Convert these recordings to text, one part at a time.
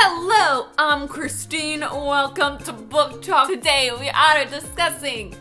Hello, I'm Christine. Welcome to Book Talk. Today we are discussing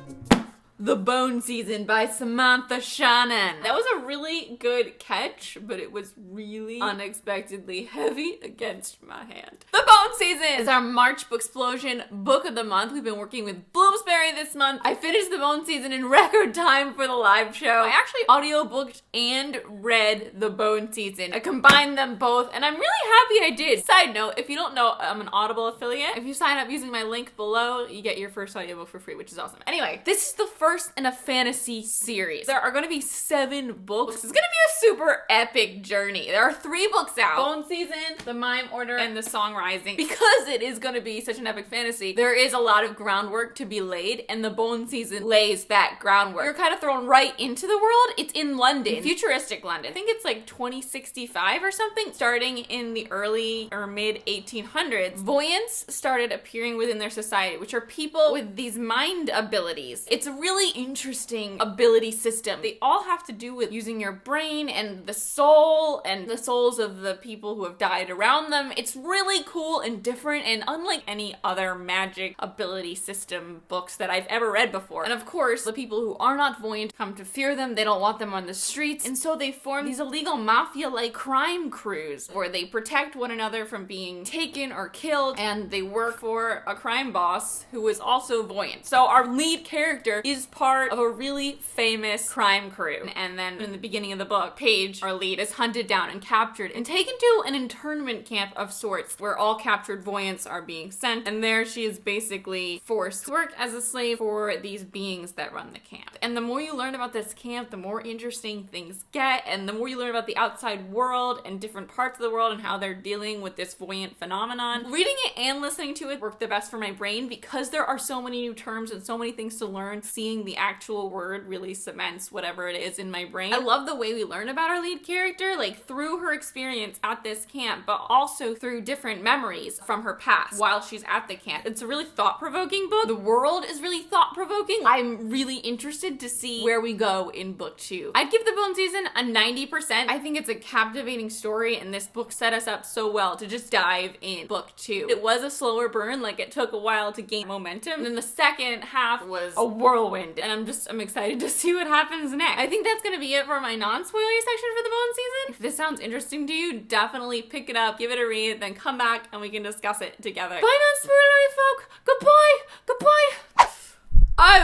The Bone Season by Samantha Shannon. That was a really good catch, but it was really unexpectedly heavy against my hand. The Bone Season is our March Booksplosion book of the month. We've been working with Bloomsbury this month. I finished The Bone Season in record time for the live show. I actually audiobooked and read The Bone Season. I combined them both, and I'm really happy I did. Side note, if you don't know, I'm an Audible affiliate. If you sign up using my link below, you get your first audiobook for free, which is awesome. Anyway, this is the first in a fantasy series. There are going to be 7 books. It's going to be a super epic journey. There are 3 books out. Bone Season, The Mime Order, and The Song Rising. Because it is going to be such an epic fantasy, there is a lot of groundwork to be laid, and The Bone Season lays that groundwork. You're kind of thrown right into the world. It's in London, futuristic London. I think it's like 2065 or something. Starting in the early or mid 1800s, voyants started appearing within their society, which are people with these mind abilities. It's a really interesting ability system. They all have to do with using your brain and the soul and the souls of the people who have died around them. It's really cool and different and unlike any other magic ability system books that I've ever read before. And of course, the people who are not voyant come to fear them. They don't want them on the streets. And so they form these illegal mafia-like crime crews where they protect one another from being taken or killed, and they work for a crime boss who is also voyant. So our lead character is part of a really famous crime crew. And then in the beginning of the book, Paige, our lead, is hunted down and captured and taken to an internment camp of sorts where all captured voyants are being sent. And there she is basically forced to work as a slave for these beings that run the camp. And the more you learn about this camp, the more interesting things get, and the more you learn about the outside world and different parts of the world and how they're dealing with this voyant phenomenon. Reading it and listening to it worked the best for my brain because there are so many new terms and so many things to learn. Seeing the actual word really cements whatever it is in my brain. I love the way we learn about our lead character, like through her experience at this camp, but also through different memories from her past while she's at the camp. It's a really thought-provoking book. The world is really thought-provoking. I'm really interested to see where we go in book 2. I'd give The Bone Season a 90%. I think it's a captivating story, and this book set us up so well to just dive in book 2. It was a slower burn, like it took a while to gain momentum, and then the second half was a whirlwind, and I'm excited to see what happens next. I think that's gonna be it for my non-spoilery section for The Bone Season. If this sounds interesting to you, definitely pick it up, give it a read, then come back and we can discuss it together. Bye non-spoilery folk! Goodbye! Goodbye!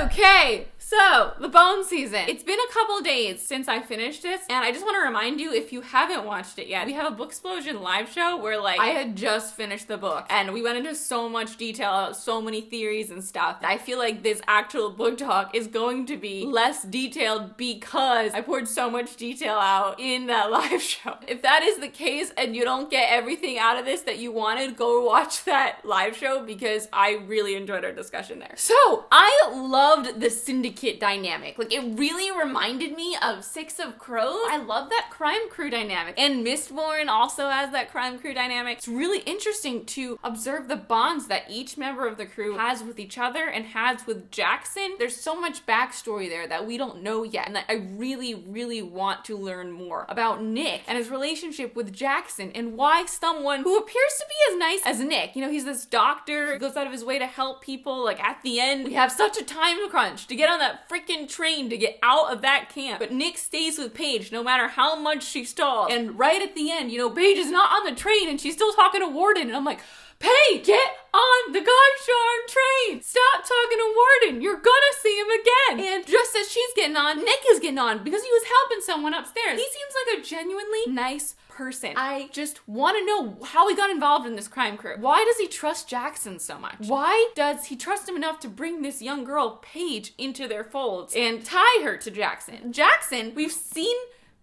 Okay. So, The Bone Season. It's been a couple days since I finished this, and I just want to remind you, if you haven't watched it yet, we have a Booksplosion live show where, like, I had just finished the book, and we went into so much detail, so many theories and stuff. I feel like this actual book talk is going to be less detailed because I poured so much detail out in that live show. If that is the case and you don't get everything out of this that you wanted, go watch that live show because I really enjoyed our discussion there. So, I loved the syndicate dynamic. Like, it really reminded me of Six of Crows. I love that crime crew dynamic. And Mistborn also has that crime crew dynamic. It's really interesting to observe the bonds that each member of the crew has with each other and has with Jackson. There's so much backstory there that we don't know yet, and that I really, really want to learn more about Nick and his relationship with Jackson and why someone who appears to be as nice as Nick, you know, he's this doctor, goes out of his way to help people. Like, at the end, we have such a time crunch to get on that freaking train to get out of that camp. But Nick stays with Paige no matter how much she stalls. And right at the end, you know, Paige is not on the train and she's still talking to Warden. And I'm like, Paige, get on the gosh darn train. Stop talking to Warden. You're gonna see him again. And just as she's getting on, Nick is getting on because he was helping someone upstairs. He seems like a genuinely nice person. I just want to know how he got involved in this crime crew. Why does he trust Jackson so much? Why does he trust him enough to bring this young girl, Paige, into their folds and tie her to Jackson? Jackson, we've seen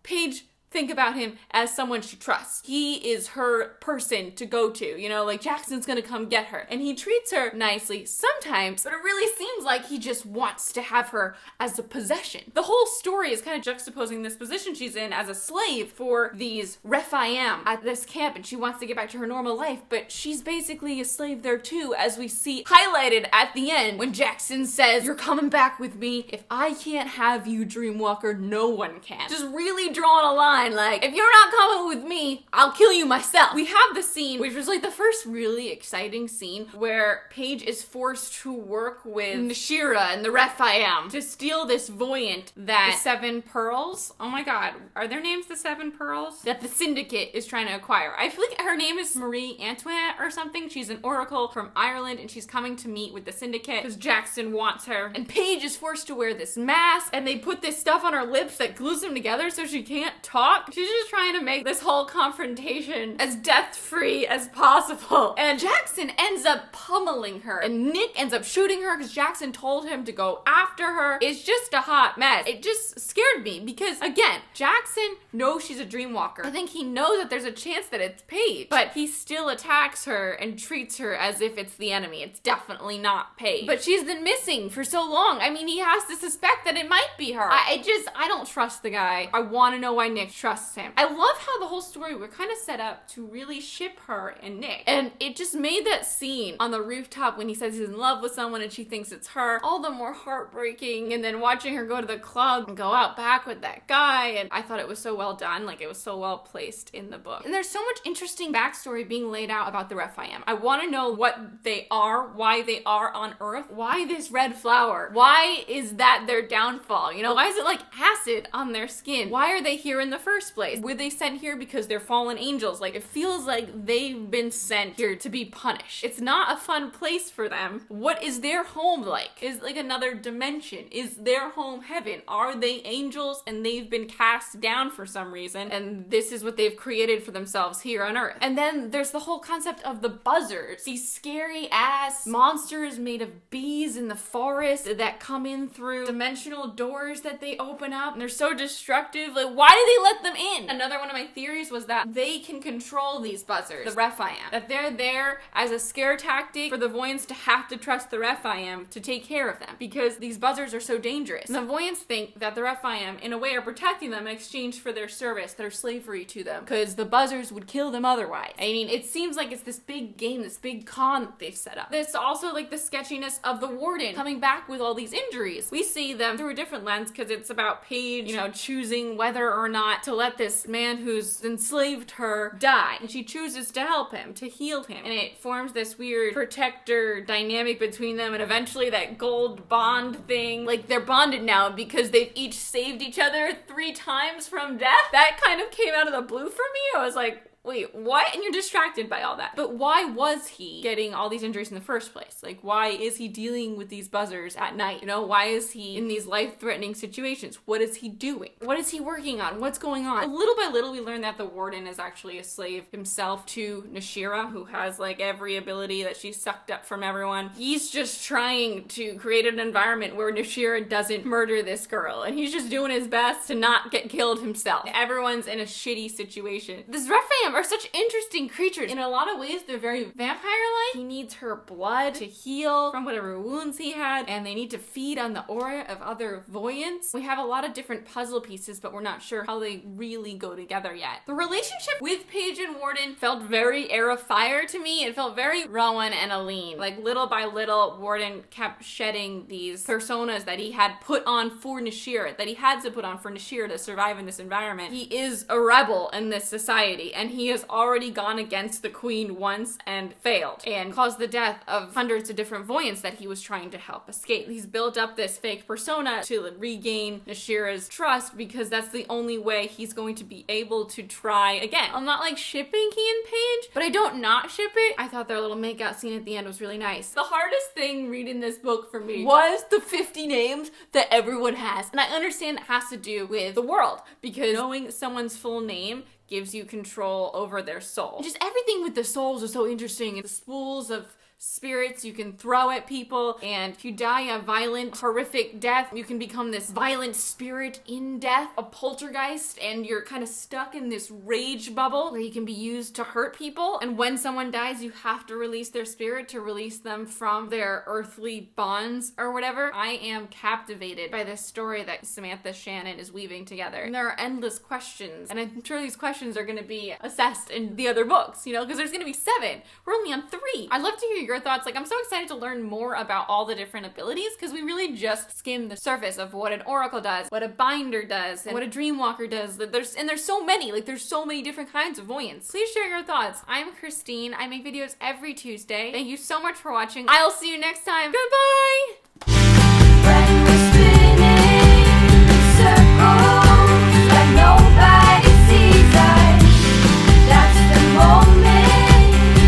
Paige think about him as someone she trusts. He is her person to go to, you know, like Jackson's gonna come get her. And he treats her nicely sometimes, but it really seems like he just wants to have her as a possession. The whole story is kind of juxtaposing this position she's in as a slave for these Rephaim at this camp, and she wants to get back to her normal life, but she's basically a slave there too, as we see highlighted at the end when Jackson says, "You're coming back with me. If I can't have you, Dreamwalker, no one can." Just really drawing a line line like, if you're not coming with me, I'll kill you myself. We have the scene, which was like the first really exciting scene, where Paige is forced to work with Nashira and the Rephaim to steal this voyant that the 7 pearls, oh my god, are their names the 7 pearls? That the syndicate is trying to acquire. I feel like her name is Marie Antoinette or something. She's an oracle from Ireland and she's coming to meet with the syndicate because Jackson wants her. And Paige is forced to wear this mask and they put this stuff on her lips that glues them together so she can't talk. She's just trying to make this whole confrontation as death-free as possible. And Jackson ends up pummeling her and Nick ends up shooting her because Jackson told him to go after her. It's just a hot mess. It just scared me because, again, Jackson knows she's a dream walker. I think he knows that there's a chance that it's Paige, but he still attacks her and treats her as if it's the enemy. It's definitely not Paige. But she's been missing for so long. I mean, he has to suspect that it might be her. I don't trust the guy. I want to know why Nick trusts him. I love how the whole story we're kind of set up to really ship her and Nick. And it just made that scene on the rooftop when he says he's in love with someone and she thinks it's her all the more heartbreaking. And then watching her go to the club and go out back with that guy. And I thought it was so well done. Like, it was so well placed in the book. And there's so much interesting backstory being laid out about the Rephaim. I want to know what they are, why they are on Earth, why this red flower, why is that their downfall? You know, why is it like acid on their skin? Why are they here in the first place? Were they sent here because they're fallen angels? Like, it feels like they've been sent here to be punished. It's not a fun place for them. What is their home like? Is like another dimension? Is their home heaven? Are they angels and they've been cast down for some reason and this is what they've created for themselves here on Earth? And then there's the whole concept of the buzzards, these scary ass monsters made of bees in the forest that come in through dimensional doors that they open up and they're so destructive. Like, why do they let them in? Another one of my theories was that they can control these buzzards, the Rephaim, that they're there as a scare tactic for the Voyants to have to trust the Rephaim to take care of them because these buzzards are so dangerous. And the Voyants think that the Rephaim in a way are protecting them in exchange for their service, their slavery to them, because the buzzards would kill them otherwise. I mean, it seems like it's this big game, this big con that they've set up. There's also like the sketchiness of the Warden coming back with all these injuries. We see them through a different lens because it's about Paige, you know, choosing whether or not to let this man who's enslaved her die. And she chooses to help him, to heal him. And it forms this weird protector dynamic between them and eventually that gold bond thing. Like, they're bonded now because they've each saved each other 3 times from death. That kind of came out of the blue for me. I was like, wait, what? And you're distracted by all that. But why was he getting all these injuries in the first place? Like, why is he dealing with these buzzers at night? You know, why is he in these life-threatening situations? What is he doing? What is he working on? What's going on? Little by little, we learn that the Warden is actually a slave himself to Nashira, who has like every ability that she's sucked up from everyone. He's just trying to create an environment where Nashira doesn't murder this girl, and he's just doing his best to not get killed himself. Everyone's in a shitty situation. This Rephaim are such interesting creatures. In a lot of ways, they're very vampire-like. He needs her blood to heal from whatever wounds he had, and they need to feed on the aura of other Voyants. We have a lot of different puzzle pieces, but we're not sure how they really go together yet. The relationship with Paige and Warden felt very Heir of Fire to me. It felt very Rowan and Aline. Like, little by little, Warden kept shedding these personas that he had put on for Nashira, that he had to put on for Nashira to survive in this environment. He is a rebel in this society, and he has already gone against the Queen once and failed and caused the death of hundreds of different Voyants that he was trying to help escape. He's built up this fake persona to regain Nashira's trust because that's the only way he's going to be able to try again. I'm not like shipping he and Paige, but I don't not ship it. I thought their little makeout scene at the end was really nice. The hardest thing reading this book for me was the 50 names that everyone has. And I understand it has to do with the world because knowing someone's full name gives you control over their soul. Just everything with the souls is so interesting. The spools of spirits you can throw at people, and if you die a violent, horrific death, you can become this violent spirit in death, a poltergeist, and you're kind of stuck in this rage bubble where you can be used to hurt people. And when someone dies, you have to release their spirit to release them from their earthly bonds or whatever. I am captivated by this story that Samantha Shannon is weaving together. And there are endless questions, and I'm sure these questions are going to be assessed in the other books, you know, because there's going to be 7. We're only on 3. I'd love to hear your thoughts. Like, I'm so excited to learn more about all the different abilities, because we really just skimmed the surface of what an oracle does, what a binder does, and what a dreamwalker does. There's so many, like, there's so many different kinds of voyance. Please share your thoughts. I'm Christine. I make videos every Tuesday. Thank you so much for watching. I'll see you next time. Goodbye!